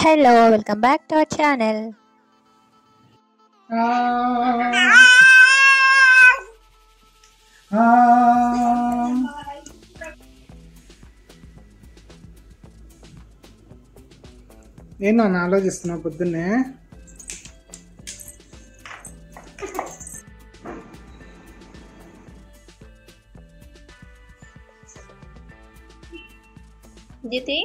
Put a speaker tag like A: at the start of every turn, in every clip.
A: Hello, welcome back to our channel.
B: ఏనా ఆలోచిస్తున్నా పొద్దున్నే
A: Diti?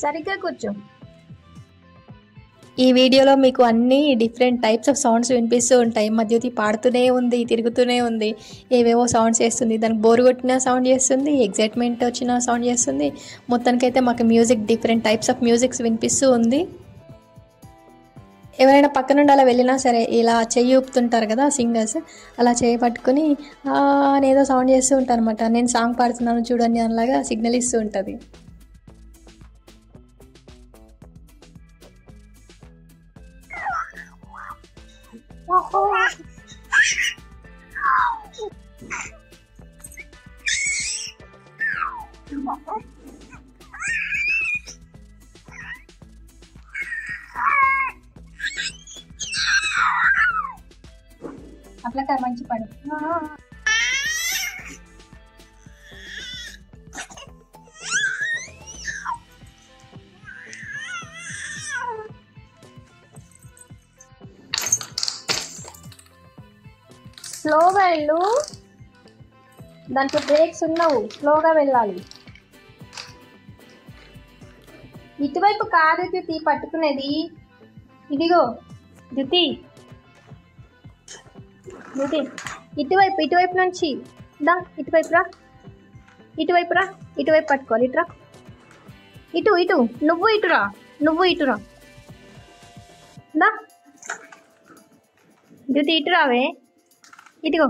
A: సరిగ్గా కూర్చో. ఈ వీడియోలో మీకు అన్ని డిఫరెంట్ టైప్స్ ఆఫ్ సౌండ్స్ వినిపిస్తూ ఉంటాయి. మధ్యది పాడుతూనే ఉంది, తిరుగుతూనే ఉంది, ఏవేవో సౌండ్స్ చేస్తుంది. దానికి బోర్ కొట్టిన సౌండ్ చేస్తుంది, ఎగ్జైట్మెంట్ వచ్చిన సౌండ్ చేస్తుంది. మొత్తానికైతే మాకు music different types of musics వినిపిస్తూ ఉంది. ఎవరైనా పక్క నుండి అలా వెళ్ళినా సరే ఇలా చెయ్యి ఊపుతుంటారు కదా సింగర్స్, అలా చేయి పట్టుకొని అనేదో సౌండ్ చేస్తూ ఉంటారు అనమాట. నేను సాంగ్ పాడుతున్నాను చూడండి అలాగా సిగ్నల్ ఇస్తూ ఉంటుంది. అట్లా కదా మంచి పని. స్లోగా వెళ్ళు, దాంట్లో బ్రేక్స్ ఉండవు, స్లోగా వెళ్ళాలి. ఇటువైపు కాదు జ్యుతి పట్టుకునేది, ఇదిగో జ్యుతి జ్యుతి ఇటువైపు, ఇటువైపు నుంచి దా, ఇటువైపు రా, ఇటువైపు రా, ఇటువైపు పట్టుకోవాలి. ఇటురా, ఇటు ఇటు, నువ్వు ఇటురా, నువ్వు ఇటురా, దా జ్యుతి ఇటు రావే. ఇదిగో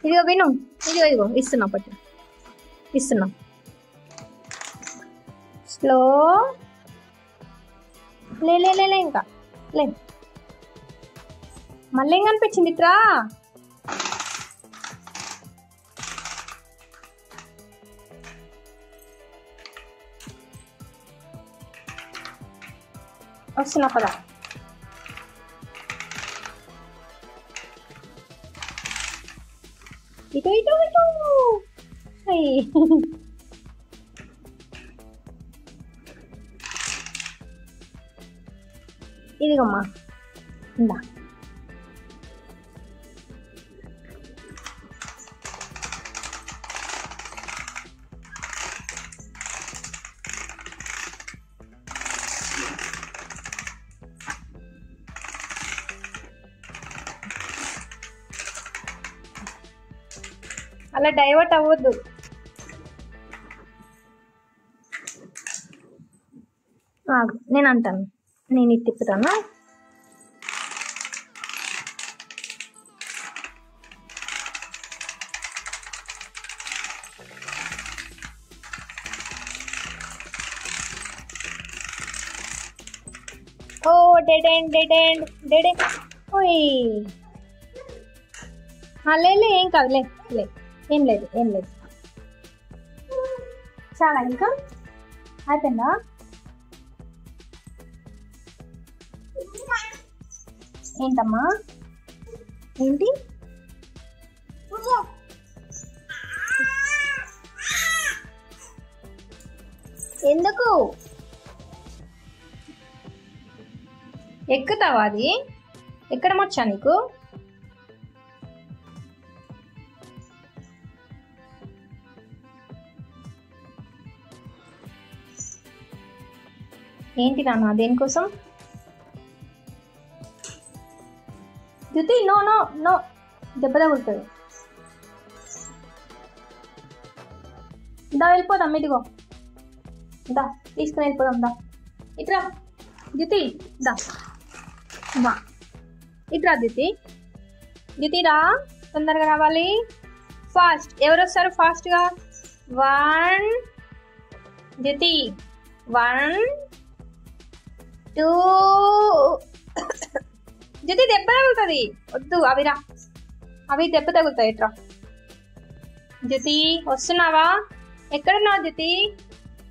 A: ఇదిగో విను, ఇదిగో ఇదిగో ఇస్తున్నా, పట్టు ఇస్తున్నా. స్లో, లే లే లే ఇంకా లే, మళ్ళీ ఏం కనిపించింది? ఇట్రా, వస్తున్నా పదా. ఇటు ఇటు ఇటు, ఇదిగమ్మా ఇందా. అలా డైవర్ట్ అవ్వద్దు. నేను అంటాను, నేను ఇది తిప్పుతాను. ఓ dead end, dead end, dead end. ఓయ్ లే, ఏం కాదు, లే లే, ఏం లేదు, ఏం లేదు. చాలా ఇంకా అయిపోయిందా? ఏంటమ్మా, ఏంటి? ఎందుకు ఎక్కుతావా? అది ఎక్కడం వచ్చా నీకు? ఏంటి నాన్న, దేనికోసం? జ్యుతి నో నో నో, దెబ్బ తగులుతుంది. దా వెళ్ళిపోదాం, ఇదిగో దా తీసుకుని వెళ్ళిపోదాం. దా ఇట్రా జ్యుతి, దా బా ఇట్రా జ్యుతి, జ్యుతి రా, తొందరగా రావాలి. ఫాస్ట్, ఎవరు వస్తారు ఫాస్ట్గా? 1 జ్యోతి 1
C: ఇటు జ్యోతి దెబ్బ తగులుతుంది, వద్దు అవిరా, అవి దెబ్బ తగులుతాయి. ఇట్రా జ్యోతి, వస్తున్నావా? ఎక్కడున్నావు జ్యోతి?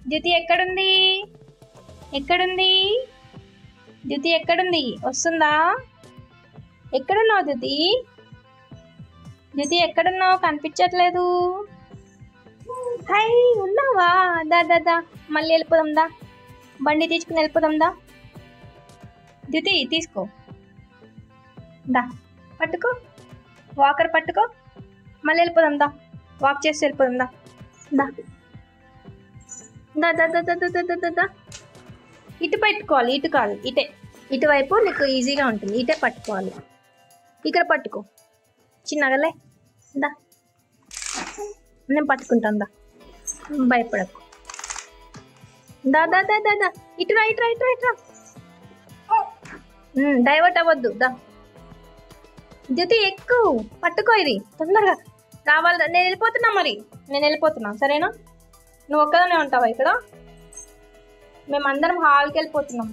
C: జ్యోతి ఎక్కడుంది? ఎక్కడుంది జ్యోతి? ఎక్కడుంది? వస్తుందా? ఎక్కడున్నావు జ్యోతి? జ్యోతి ఎక్కడున్నావు? కనిపించట్లేదు. హై, ఉన్నావా? దా దా దా, మళ్ళీ వెళ్ళిపోదాం దా, బండి తీసుకుని వెళ్ళిపోదాం దా. జ్యోతి తీసుకో, దా పట్టుకో, వాకర్ పట్టుకో, మళ్ళీ వెళ్ళిపోదాం దా, వాక్ చేసి వెళ్ళిపోదాం దా. దా దా దా దా దా దా దా దా దా. ఇటు పెట్టుకోవాలి, ఇటు కాదు, ఇటే, ఇటువైపు నీకు ఈజీగా ఉంటుంది. ఇటే పట్టుకోవాలి, ఇక్కడ పట్టుకో చిన్నగలే. దా, నేను పట్టుకుంటాను దా, భయపడకు. దా దా దా దా దా, ఇటురా ఇటురా ఇటురా ఇటురా. డైవర్ట్ అవ్వద్దు దా. జ్యోతి ఎక్కు, పట్టుకో, ఇది తొందరగా రావాలి. నేను వెళ్ళిపోతున్నా, మరి నేను వెళ్ళిపోతున్నా, సరేనా? నువ్వు ఒక్కదానే ఉంటావా ఇక్కడ? మేమందరం హాల్కి వెళ్ళిపోతున్నాం,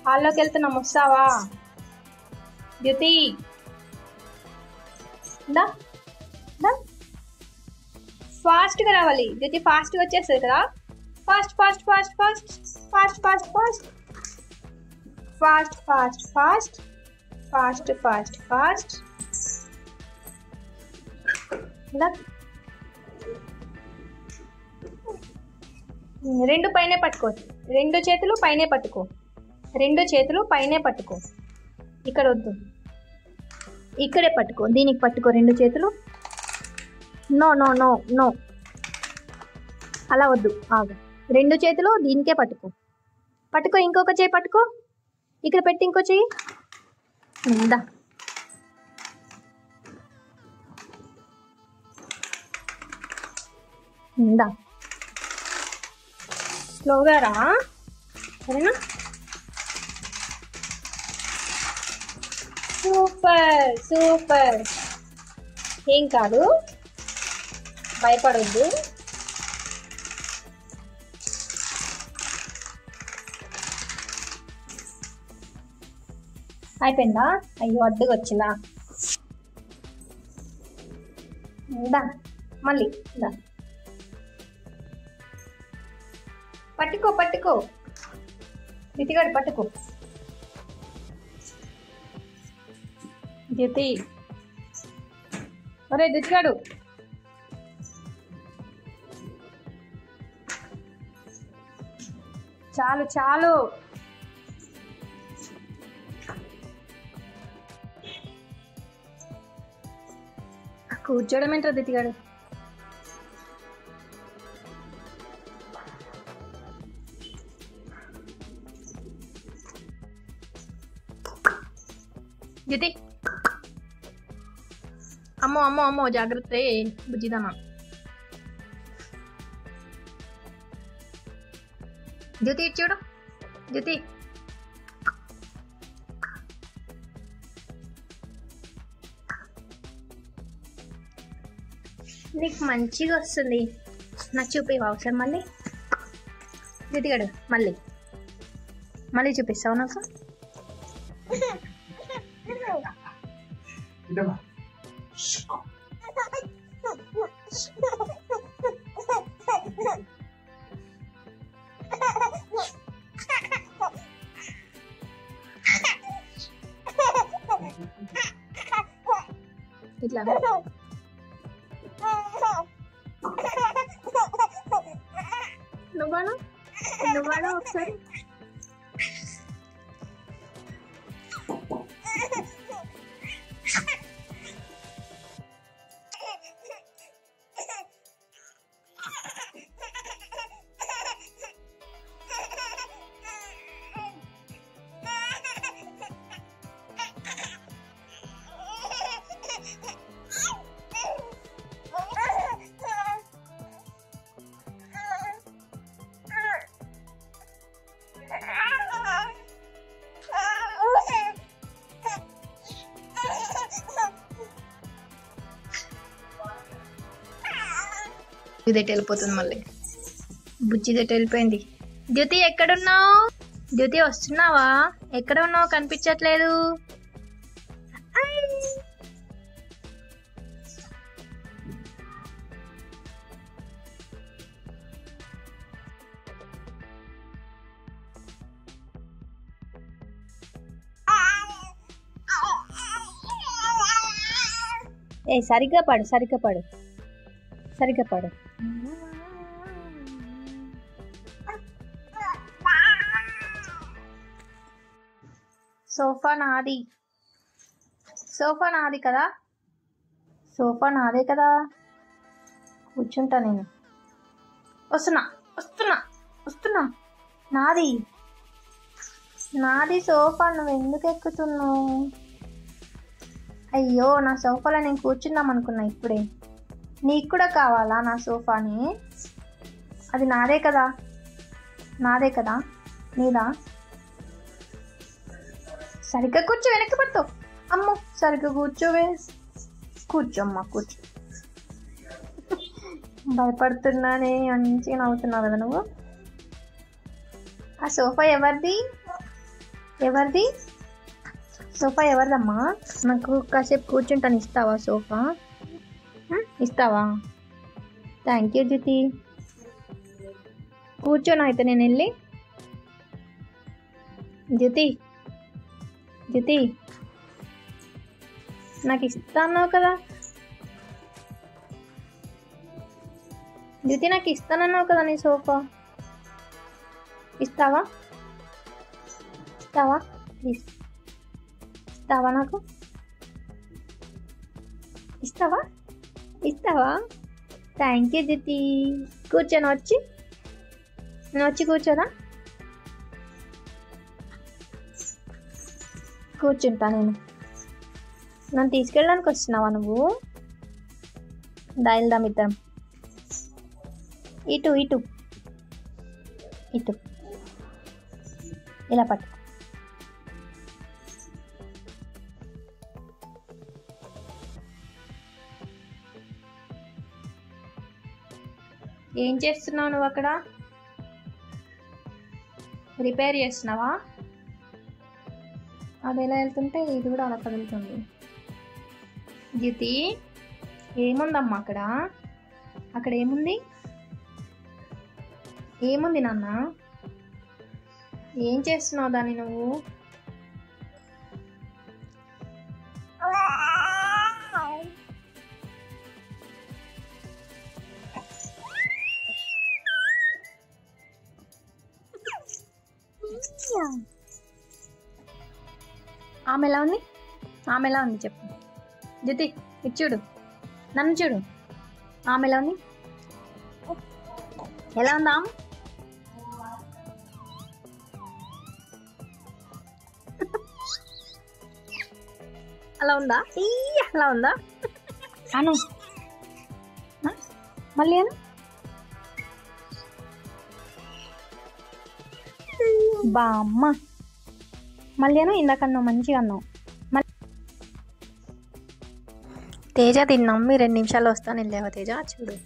C: హాల్లోకి వెళ్తున్నాం, వస్తావా జ్యోతి? దా దా, ఫాస్ట్గా రావాలి జ్యోతి, ఫాస్ట్గా వచ్చేస్తుంది కదా. Fast fast fast fast fast fast fast fast fast fast fast fast fast. రెండు పైనే పట్టుకో, రెండు చేతులు పైనే పట్టుకో, రెండు చేతులు పైనే పట్టుకో. ఇక్కడ వద్దు, ఇక్కడే పట్టుకో, దీనికి పట్టుకో రెండు చేతులు. నో నో నో నో, అలా వద్దు, ఆగు. రెండు చేతులు దీనికే పట్టుకో, పట్టుకో, ఇంకొక చేయి పట్టుకో, ఇక్కడ పెట్టి ఇంకో చెయ్యి. దా, దా, స్లోగా రా, సరేనా? సూపర్ సూపర్, ఏం కాదు, భయపడొద్దు. అయిపోయిందా? అయ్యో అడ్డుగా వచ్చిందా? దా, మళ్ళీ దా, పట్టుకో పట్టుకో, జ్యోతిగాడు పట్టుకో. జ్యోతి, ఒరే జ్యోతిగాడు, చాలు చాలు. కూర్చోడం ఏంటో దితిగాడు. జ్యోతి, అమ్మో అమ్మో అమ్మో, జాగ్రత్త బుజ్జిదానా. జ్యోతి ఇటు చూడు, జ్యోతి నీకు మంచిగా వస్తుంది, నాకు చూపివా ఒకసారి మళ్ళీ? జ్యోతిగాడు మళ్ళీ మళ్ళీ చూపిస్తావు నాకు? ఇట్లా నువ్వాడు ఒకసారి. ఇదైతే వెళ్ళిపోతుంది, మళ్ళీ బుజ్జిదైతే వెళ్ళిపోయింది. జ్యోతి ఎక్కడున్నావు? జ్యోతి వస్తున్నావా? ఎక్కడ ఉన్నావు? కనిపించట్లేదు. ఏ సరిగ్గా పడు, సరిగ్గా పడు, సరిగ్గా పడు. సోఫా నాది, సోఫా నాది కదా, సోఫా నాదే కదా. కూర్చుంటా నేను. వస్తున్నా వస్తున్నా వస్తున్నా. నాది నాది సోఫా. నువ్వు ఎందుకు ఎక్కుతున్నావు? అయ్యో, నా సోఫాలో నేను కూర్చుందాం అనుకున్నా ఇప్పుడే. నీకు కూడా కావాలా నా సోఫాని? అది నాదే కదా, నాదే కదా. నీదా? సరిగ్గా కూర్చో, వెనక్కి పడుతావు. అమ్మో, సరిగ్గా కూర్చోవే. కూర్చోమ్మా, కూర్చో. భయపడుతున్నానే, మంచిగా నవ్వుతున్నావు కదా నువ్వు. ఆ సోఫా ఎవరిది? ఎవరిది సోఫా? ఎవరిదమ్మా? నాకు కాసేపు కూర్చుంటాను. ఇస్తావా సోఫా? ఇస్తావా? థ్యాంక్ యూ జ్యోతి. కూర్చోను అయితే నేను వెళ్ళి. జ్యోతి, జ్యోతి, నాకు ఇస్తాను కదా. జ్యోతి, నాకు ఇస్తానన్నావు కదా నీ సోఫా. ఇస్తావా? ఇస్తావా ప్లీజ్? ఇస్తావా? నాకు ఇస్తావా? ఇస్తావా? థ్యాంక్ యూ జ్యోతి. కూర్చోను వచ్చి, నువ్వు వచ్చి కూర్చోరా. కూర్చుంటా నేను. నన్ను తీసుకెళ్ళడానికి వస్తున్నావా నువ్వు? వెళ్దాం ఇద్దరం. ఇటు ఇటు ఇటు, ఇలా పట్టు. ఏం చేస్తున్నావు నువ్వు అక్కడ? రిపేర్ చేస్తున్నావా? అది ఎలా వెళ్తుంటే ఇది కూడా అలా కదులుతుంది. జ్యోతి, ఏముందమ్మా అక్కడ? అక్కడ ఏముంది? ఏముంది నాన్న? ఏం చేస్తున్నావు దాన్ని నువ్వు? ఆమె ఎలా ఉంది? ఆమె ఎలా ఉంది చెప్పు జ్యోతి. ఇది చూడు, నన్ను చూడు. ఆమె ఎలా ఉంది? ఎలా ఉందా? అలా ఉందా? అలా ఉందా? అను మళ్ళీ అను. బామ్మ మళ్ళీ అను. ఇందాక అన్నావు, మంచిగా అన్నావు. తేజ, తిన్నాం. మీ 2 నిమిషాలు వస్తాను. వెళ్ళావా తేజ? చూడు.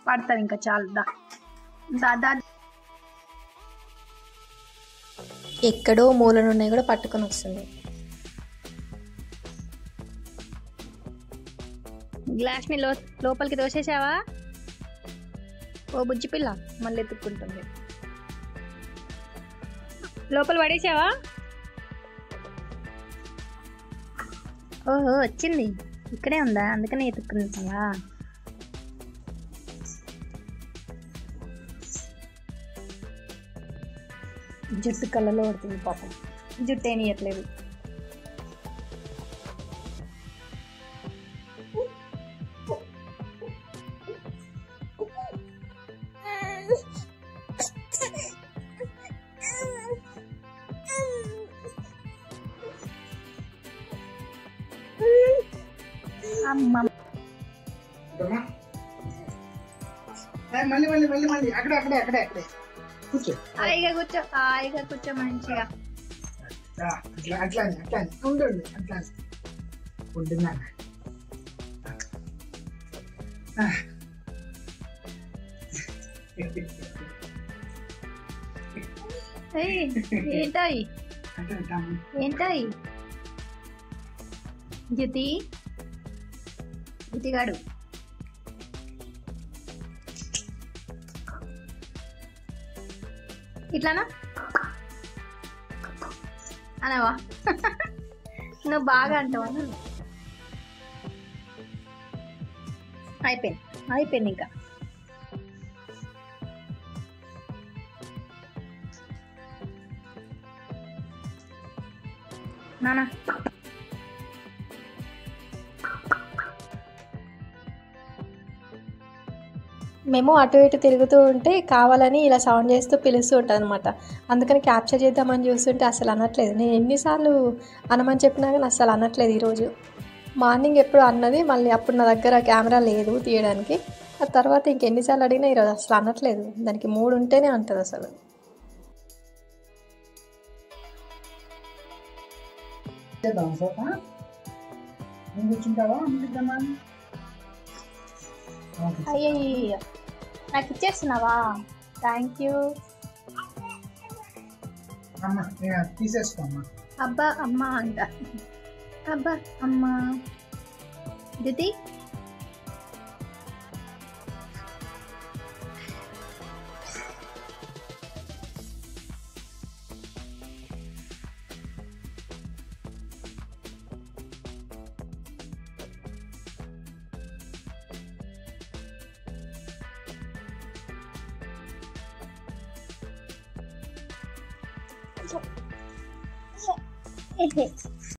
C: పడతారు ఇంకా చాలు. దాదా
A: ఎక్కడో మూలనున్నాయి కూడా పట్టుకొని వస్తుంది.
C: గ్లాస్ని లోపలికి దోసేసావా? ఓ బుజ్జి పిల్ల, మళ్ళీ ఎత్తుక్కుంటుంది. లోపల పడేసావా? ఓహో, వచ్చింది. ఇక్కడే ఉందా? అందుకనే ఎత్తుక్కుంటావా? జుట్టు కళ్ళలో పడుతుంది పాపం. జుట్టు ఏనియట్లేదు. అమ్మ
B: ఇదమ్మా. మళ్ళీ మళ్ళీ మళ్ళీ మళ్ళీ అక్కడే అక్కడే అక్కడే అక్కడే కూర్చో.
C: హాయిగా కూర్చో మంచిగా.
B: అట్లా అట్లానే అట్లానే ఉండండి అట్లానే ఉంటున్నా.
C: ఏంటాయి ఏంటాయి జ్యోతిగాడు ఇట్లానా అనవా? నువ్వు బాగా అంటావా? అయిపోయింది ఇంకా. నానా
A: మేము అటు ఇటు తిరుగుతూ ఉంటే కావాలని ఇలా సౌండ్ చేస్తూ పిలుస్తూ ఉంటాను అనమాట. అందుకని క్యాప్చర్ చేద్దామని చూస్తుంటే అసలు అనట్లేదు. నేను ఎన్నిసార్లు అనమని చెప్పినా కానీ అసలు అనట్లేదు. ఈరోజు మార్నింగ్ ఎప్పుడు అన్నది, మళ్ళీ అప్పుడు నా దగ్గర కెమెరా లేదు తీయడానికి. ఆ తర్వాత ఇంకెన్నిసార్లు అడిగినా ఈరోజు అసలు అనట్లేదు. దానికి మూడు ఉంటేనే అంటది అసలు.
B: కూర్చుంటావా?
C: అయ్యయ్యో నాకు ఇచ్చేస్తున్నావా? Thank you.
B: తీసేసుకోమ్మా.
C: అబ్బా అమ్మ అంట. అబ్బా అమ్మ దిది